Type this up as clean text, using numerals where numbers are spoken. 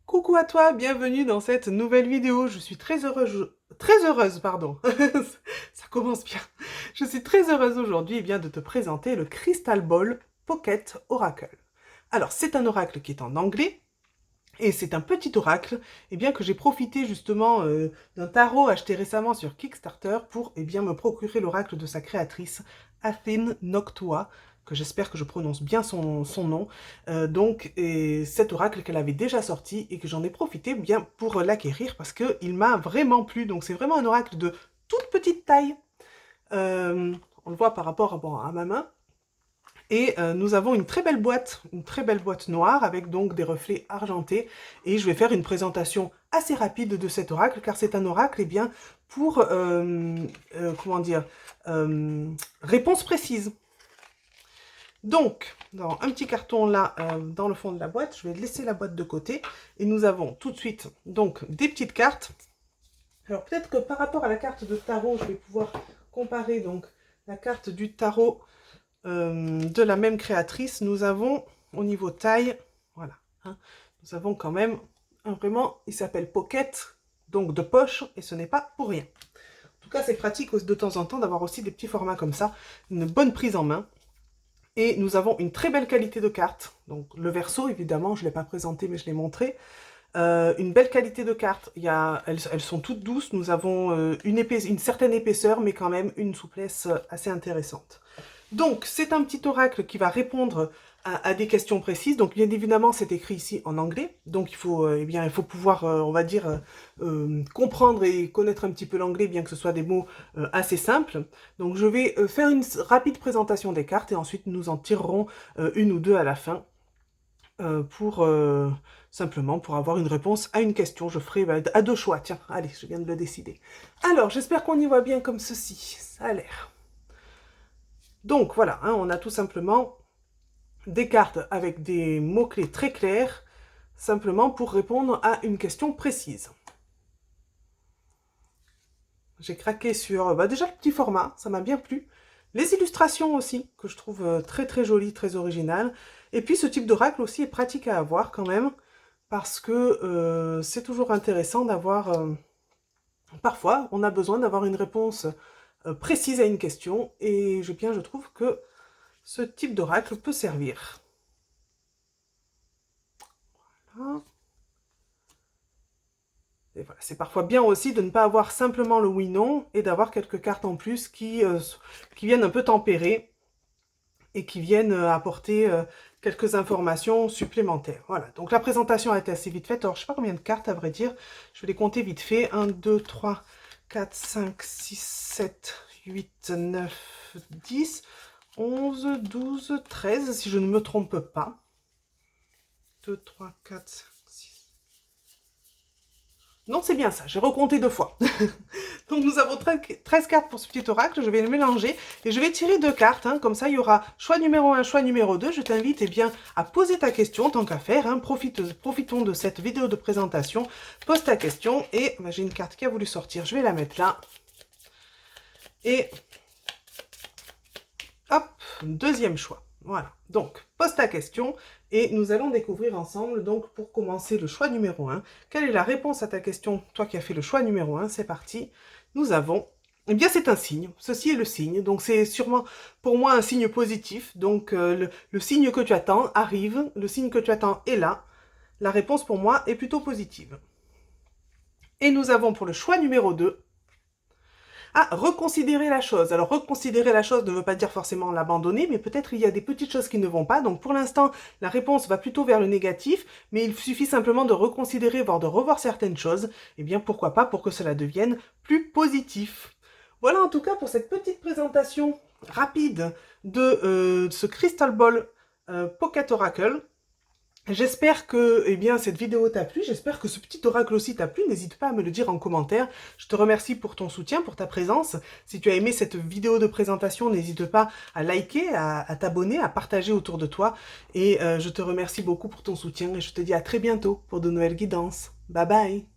Coucou à toi, bienvenue dans cette nouvelle vidéo. Je suis très heureuse, pardon. Ça commence bien. Je suis très heureuse aujourd'hui de te présenter le Crystal Ball Pocket Oracle. Alors, c'est un oracle qui est en anglais et c'est un petit oracle que j'ai profité justement d'un tarot acheté récemment sur Kickstarter pour me procurer l'oracle de sa créatrice, Athene Noctua, que j'espère que je prononce bien son nom. Et cet oracle qu'elle avait déjà sorti et que j'en ai profité pour l'acquérir parce qu'il m'a vraiment plu. Donc c'est vraiment un oracle de toute petite taille. On le voit par rapport à ma main. Et nous avons une très belle boîte noire avec donc des reflets argentés. Et je vais faire une présentation assez rapide de cet oracle, car c'est un oracle pour, comment dire, réponse précise. Donc, dans un petit carton là, dans le fond de la boîte, je vais laisser la boîte de côté. Et nous avons tout de suite donc des petites cartes. Alors peut-être que par rapport à la carte de tarot, je vais pouvoir comparer donc la carte du tarot de la même créatrice. Nous avons au niveau taille, voilà, hein, nous avons quand même vraiment, il s'appelle Pocket, donc de poche, et ce n'est pas pour rien. En tout cas, c'est pratique de temps en temps d'avoir aussi des petits formats comme ça, une bonne prise en main. Et nous avons une très belle qualité de cartes. Donc le verso, évidemment, je ne l'ai pas présenté, mais je l'ai montré. Une belle qualité de cartes. Elles sont toutes douces. Nous avons une certaine épaisseur, mais quand même une souplesse assez intéressante. Donc, c'est un petit oracle qui va répondre à des questions précises. Donc, bien évidemment, c'est écrit ici en anglais. Donc, il faut pouvoir, on va dire, comprendre et connaître un petit peu l'anglais, bien que ce soit des mots assez simples. Donc, je vais faire une rapide présentation des cartes et ensuite, nous en tirerons une ou deux à la fin pour simplement pour avoir une réponse à une question. Je ferai à deux choix. Tiens, allez, je viens de le décider. Alors, j'espère qu'on y voit bien comme ceci. Ça a l'air. Donc voilà, hein, on a tout simplement des cartes avec des mots-clés très clairs, simplement pour répondre à une question précise. J'ai craqué sur déjà le petit format, ça m'a bien plu. Les illustrations aussi, que je trouve très très jolies, très originales. Et puis ce type d'oracle aussi est pratique à avoir quand même, parce que c'est toujours intéressant d'avoir... parfois, on a besoin d'avoir une réponse précise à une question, et je trouve que ce type d'oracle peut servir. Voilà. Voilà. C'est parfois bien aussi de ne pas avoir simplement le oui-non et d'avoir quelques cartes en plus qui viennent un peu tempérer et qui viennent apporter quelques informations supplémentaires. Voilà, donc la présentation a été assez vite faite. Alors, je ne sais pas combien de cartes, à vrai dire. Je vais les compter vite fait. 1, 2, 3, 4, 5, 6, 7, 8, 9, 10, 11, 12, 13, si je ne me trompe pas. 2, 3, 4, 6... Non, c'est bien ça, j'ai recompté deux fois. Donc nous avons 13 cartes pour ce petit oracle, je vais les mélanger et je vais tirer deux cartes, hein, comme ça il y aura choix numéro 1, choix numéro 2. Je t'invite à poser ta question, tant qu'à faire, hein, profitons de cette vidéo de présentation, pose ta question et j'ai une carte qui a voulu sortir, je vais la mettre là. Et hop, deuxième choix. Voilà, donc pose ta question et nous allons découvrir ensemble, donc pour commencer le choix numéro 1, quelle est la réponse à ta question, toi qui as fait le choix numéro 1, c'est parti. Nous avons, c'est un signe, ceci est le signe, donc c'est sûrement pour moi un signe positif, donc le signe que tu attends arrive, le signe que tu attends est là, la réponse pour moi est plutôt positive. Et nous avons pour le choix numéro 2, reconsidérer la chose. Alors, reconsidérer la chose ne veut pas dire forcément l'abandonner, mais peut-être il y a des petites choses qui ne vont pas. Donc, pour l'instant, la réponse va plutôt vers le négatif, mais il suffit simplement de reconsidérer, voire de revoir certaines choses. Eh bien, pourquoi pas pour que cela devienne plus positif. Voilà en tout cas pour cette petite présentation rapide de ce Crystal Ball Pocket Oracle. J'espère que cette vidéo t'a plu, j'espère que ce petit oracle aussi t'a plu, n'hésite pas à me le dire en commentaire. Je te remercie pour ton soutien, pour ta présence. Si tu as aimé cette vidéo de présentation, n'hésite pas à liker, à t'abonner, à partager autour de toi. Et je te remercie beaucoup pour ton soutien et je te dis à très bientôt pour de nouvelles guidances. Bye bye!